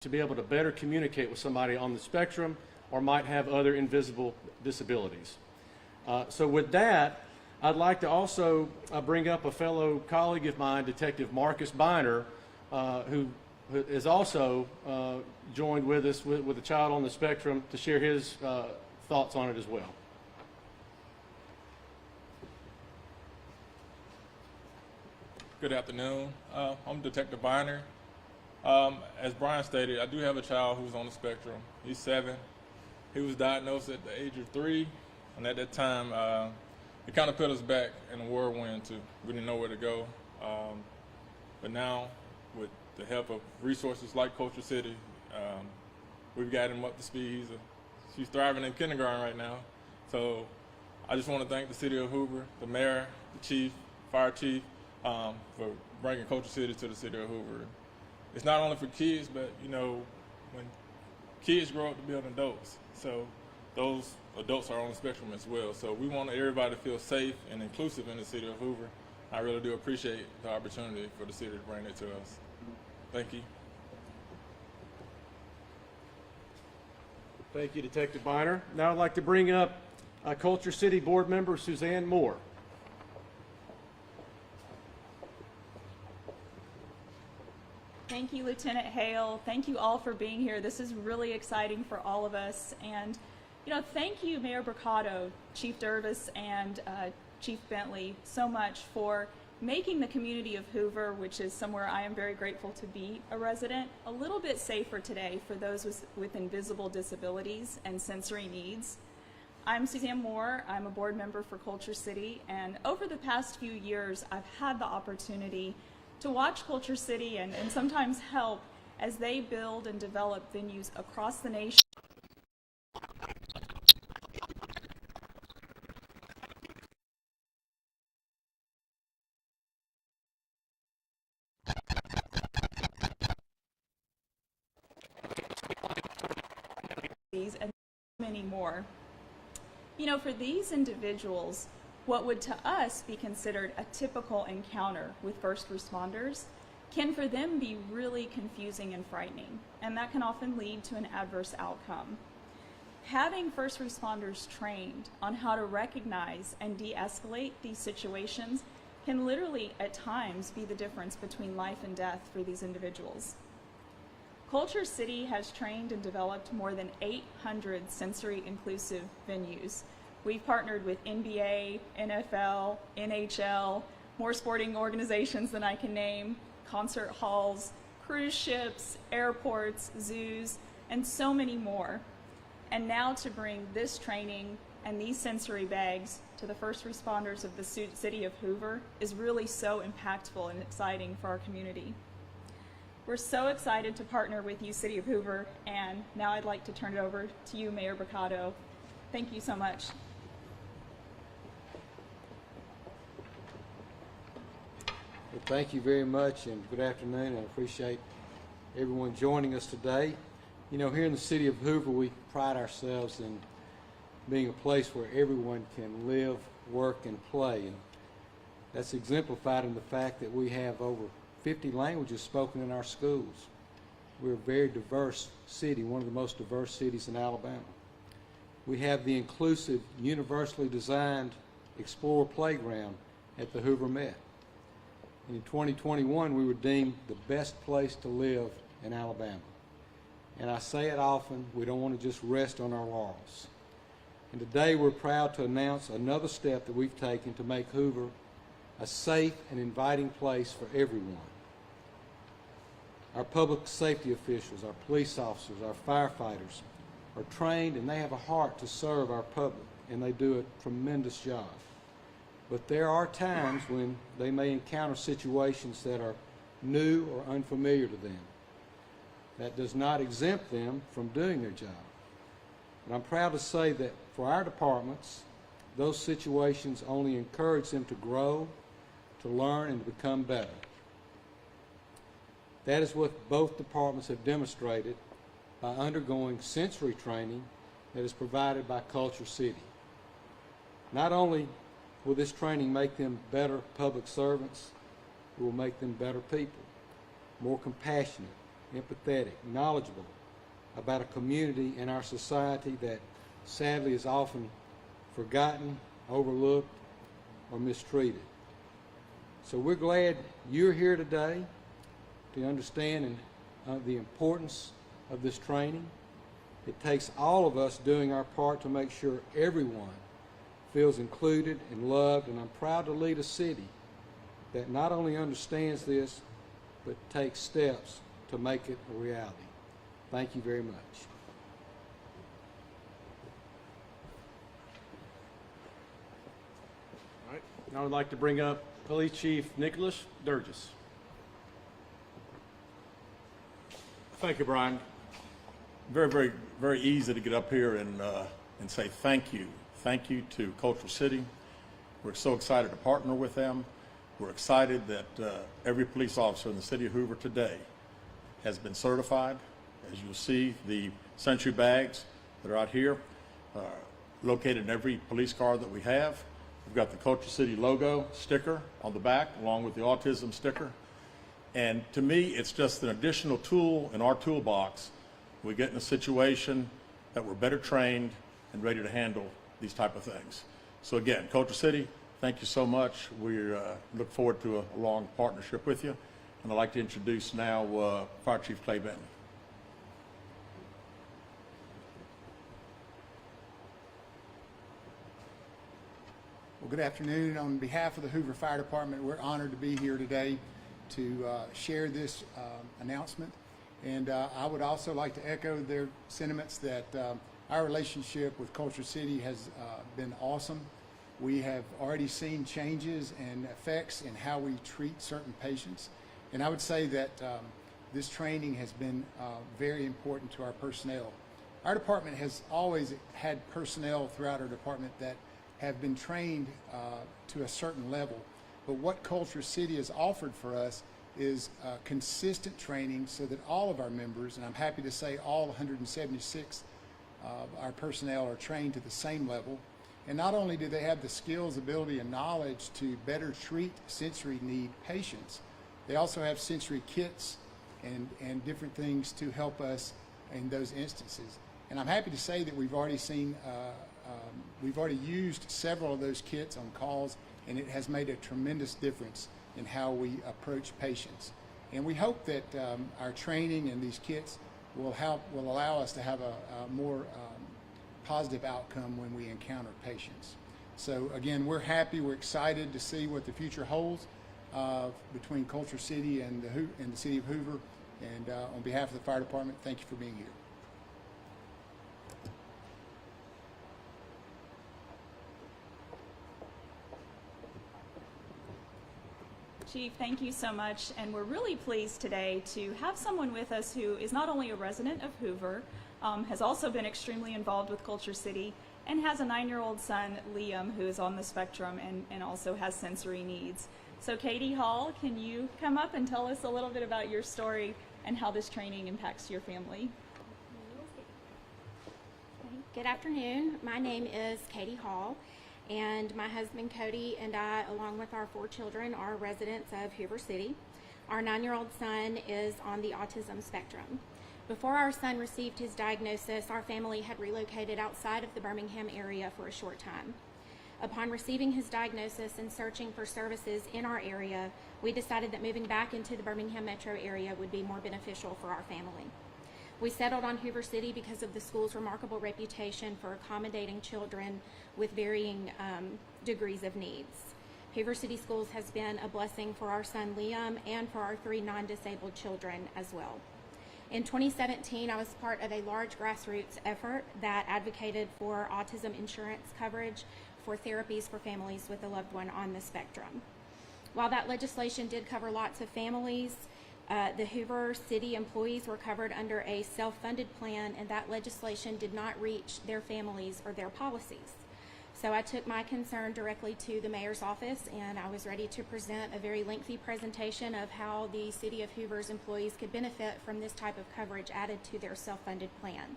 to be able to better communicate with somebody on the spectrum or might have other invisible disabilities. So with that, I'd like to also bring up a fellow colleague of mine, Detective Marcus Biner, who is also joined with us with a child on the spectrum to share his thoughts on it as well. Good afternoon. I'm Detective Biner. As Brian stated, I do have a child who's on the spectrum. He's 7. He was diagnosed at the age of 3, and at that time, it kind of put us back in a whirlwind too. We didn't know where to go. But now, with the help of resources like KultureCity, we've got him up to speed. She's thriving in kindergarten right now. So I just want to thank the city of Hoover, the mayor, the chief, fire chief, for bringing KultureCity to the city of Hoover. It's not only for kids, but you know, when kids grow up to be adults, so those adults are on the spectrum as well. So we want everybody to feel safe and inclusive in the city of Hoover. I really do appreciate the opportunity for the city to bring it to us. Thank you. Thank you, Detective Biner. Now I'd like to bring up KultureCity board member Suzanne Moore. Thank you, Lieutenant Hale. Thank you all for being here. This is really exciting for all of us. And, you know, thank you, Mayor Bricado, Chief Durgis, and Chief Bentley so much for making the community of Hoover, which is somewhere I am very grateful to be a resident, a little bit safer today for those with invisible disabilities and sensory needs. I'm Suzanne Moore. I'm a board member for KultureCity, and over the past few years, I've had the opportunity to watch KultureCity and sometimes help as they build and develop venues across the nation. And many more. You know, for these individuals, what would to us be considered a typical encounter with first responders can for them be really confusing and frightening, and that can often lead to an adverse outcome. Having first responders trained on how to recognize and de-escalate these situations can literally at times be the difference between life and death for these individuals. KultureCity has trained and developed more than 800 sensory inclusive venues. We've partnered with NBA, NFL, NHL, more sporting organizations than I can name, concert halls, cruise ships, airports, zoos, and so many more. And now to bring this training and these sensory bags to the first responders of the city of Hoover is really so impactful and exciting for our community. We're so excited to partner with you, City of Hoover, and now I'd like to turn it over to you, Mayor Bricado. Thank you so much. Well, thank you very much, and good afternoon. I appreciate everyone joining us today. You know, here in the city of Hoover, we pride ourselves in being a place where everyone can live, work, and play. And that's exemplified in the fact that we have over 50 languages spoken in our schools. We're a very diverse city, one of the most diverse cities in Alabama. We have the inclusive, universally designed Explorer Playground at the Hoover Met. And in 2021, we were deemed the best place to live in Alabama. And I say it often, we don't want to just rest on our laurels. And today we're proud to announce another step that we've taken to make Hoover a safe and inviting place for everyone. Our public safety officials, our police officers, our firefighters are trained, and they have a heart to serve our public, and they do a tremendous job. But there are times when they may encounter situations that are new or unfamiliar to them. That does not exempt them from doing their job. But I'm proud to say that for our departments, those situations only encourage them to grow, to learn, and to become better. That is what both departments have demonstrated by undergoing sensory training that is provided by KultureCity. Not only will this training make them better public servants, it will make them better people, more compassionate, empathetic, knowledgeable about a community in our society that sadly is often forgotten, overlooked, or mistreated. So we're glad you're here today to understand the importance of this training. It takes all of us doing our part to make sure everyone feels included and loved, and I'm proud to lead a city that not only understands this, but takes steps to make it a reality. Thank you very much. All right. Now I'd like to bring up Police Chief Nicholas Durgis. Thank you, Brian. Very, very easy to get up here and say thank you. Thank you to KultureCity. We're so excited to partner with them. We're excited that every police officer in the city of Hoover today has been certified. As you'll see, the Century bags that are out here are located in every police car that we have. We've got the KultureCity logo sticker on the back, along with the autism sticker. And to me, it's just an additional tool in our toolbox. We get in a situation that we're better trained and ready to handle these type of things. So again, KultureCity, thank you so much. We look forward to a long partnership with you. And I'd like to introduce now Fire Chief Clay Benton. Well, good afternoon. On behalf of the Hoover Fire Department, we're honored to be here today to share this announcement. And I would also like to echo their sentiments that our relationship with KultureCity has been awesome. We have already seen changes and effects in how we treat certain patients. And I would say that this training has been very important to our personnel. Our department has always had personnel throughout our department that have been trained to a certain level. But what KultureCity has offered for us is consistent training so that all of our members, and I'm happy to say all 176 our personnel are trained to the same level. And not only do they have the skills, ability, and knowledge to better treat sensory need patients, they also have sensory kits and different things to help us in those instances. And I'm happy to say that we've already seen, we've already used several of those kits on calls, and it has made a tremendous difference in how we approach patients. And we hope that our training and these kits will allow us to have a more positive outcome when we encounter patients. So again, we're happy, we're excited to see what the future holds between KultureCity and the city of Hoover. And on behalf of the fire department, thank you for being here. Chief, thank you so much, and we're really pleased today to have someone with us who is not only a resident of Hoover, has also been extremely involved with KultureCity, and has a 9-year-old son, Liam, who is on the spectrum and also has sensory needs. So Katie Hall, can you come up and tell us a little bit about your story and how this training impacts your family? Good afternoon. My name is Katie Hall, and my husband Cody and I, along with our 4 children, are residents of Hoover City. Our 9-year-old son is on the autism spectrum. Before our son received his diagnosis, our family had relocated outside of the Birmingham area for a short time. Upon receiving his diagnosis and searching for services in our area, we decided that moving back into the Birmingham metro area would be more beneficial for our family. We settled on Hoover City because of the school's remarkable reputation for accommodating children with varying degrees of needs. Hoover City Schools has been a blessing for our son Liam and for our 3 non-disabled children as well. In 2017, I was part of a large grassroots effort that advocated for autism insurance coverage for therapies for families with a loved one on the spectrum. While that legislation did cover lots of families, the Hoover City employees were covered under a self-funded plan, and that legislation did not reach their families or their policies. So I took my concern directly to the mayor's office, and I was ready to present a very lengthy presentation of how the city of Hoover's employees could benefit from this type of coverage added to their self-funded plan.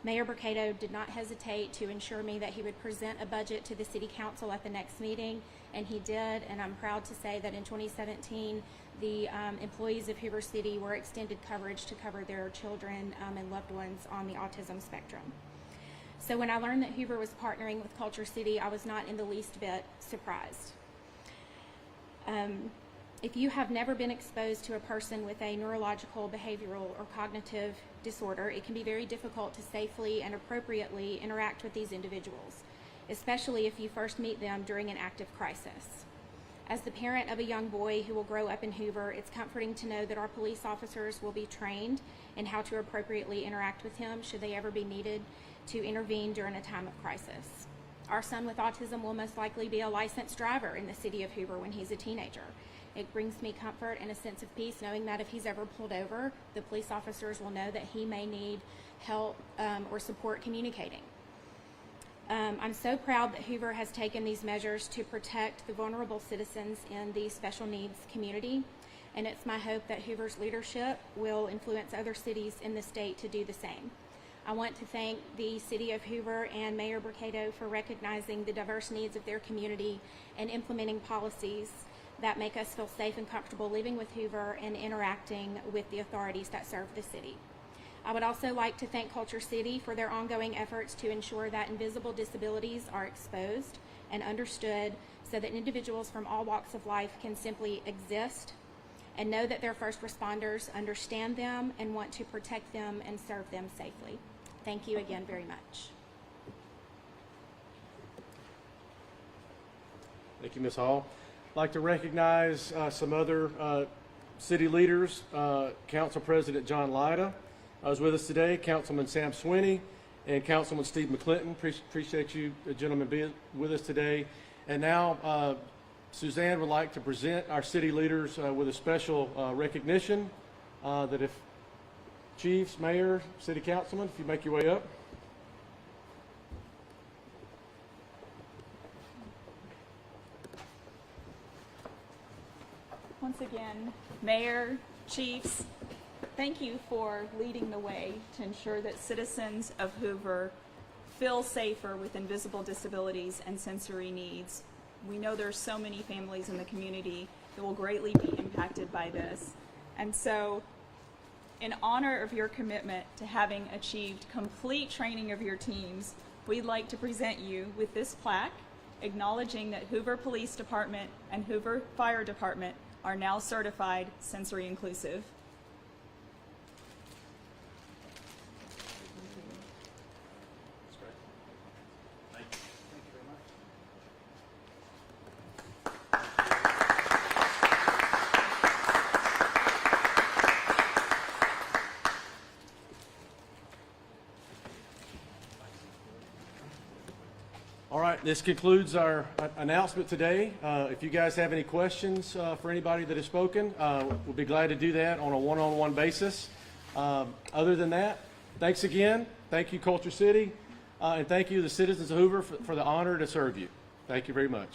Mayor Burkado did not hesitate to ensure me that he would present a budget to the City Council at the next meeting, and he did, and I'm proud to say that in 2017, the employees of Hoover City were extended coverage to cover their children and loved ones on the autism spectrum. So when I learned that Hoover was partnering with Culture City, I was not in the least bit surprised. If you have never been exposed to a person with a neurological, behavioral, or cognitive disorder, it can be very difficult to safely and appropriately interact with these individuals, especially if you first meet them during an active crisis. As the parent of a young boy who will grow up in Hoover, it's comforting to know that our police officers will be trained in how to appropriately interact with him should they ever be needed to intervene during a time of crisis. Our son with autism will most likely be a licensed driver in the city of Hoover when he's a teenager. It brings me comfort and a sense of peace knowing that if he's ever pulled over, the police officers will know that he may need help or support communicating. I'm so proud that Hoover has taken these measures to protect the vulnerable citizens in the special needs community, and it's my hope that Hoover's leadership will influence other cities in the state to do the same. I want to thank the City of Hoover and Mayor Burkado for recognizing the diverse needs of their community and implementing policies that make us feel safe and comfortable living with Hoover and interacting with the authorities that serve the city. I would also like to thank Culture City for their ongoing efforts to ensure that invisible disabilities are exposed and understood so that individuals from all walks of life can simply exist and know that their first responders understand them and want to protect them and serve them safely. Thank you again very much. Thank you, Ms. Hall. I'd like to recognize some other city leaders. Council President John Lyda is with us today, Councilman Sam Swinney, and Councilman Steve McClinton. Appreciate you gentlemen being with us today. And now Suzanne would like to present our city leaders with a special recognition that if chiefs, mayor, city councilman, if you make your way up. Once again, Mayor, Chiefs, thank you for leading the way to ensure that citizens of Hoover feel safer with invisible disabilities and sensory needs. We know there's so many families in the community that will greatly be impacted by this. And so, in honor of your commitment to having achieved complete training of your teams, we'd like to present you with this plaque acknowledging that Hoover Police Department and Hoover Fire Department are now certified sensory inclusive. All right, this concludes our announcement today. If you guys have any questions for anybody that has spoken, we'll be glad to do that on a one-on-one basis. Other than that, thanks again. Thank you, Culture City, and thank you, the citizens of Hoover, for the honor to serve you. Thank you very much.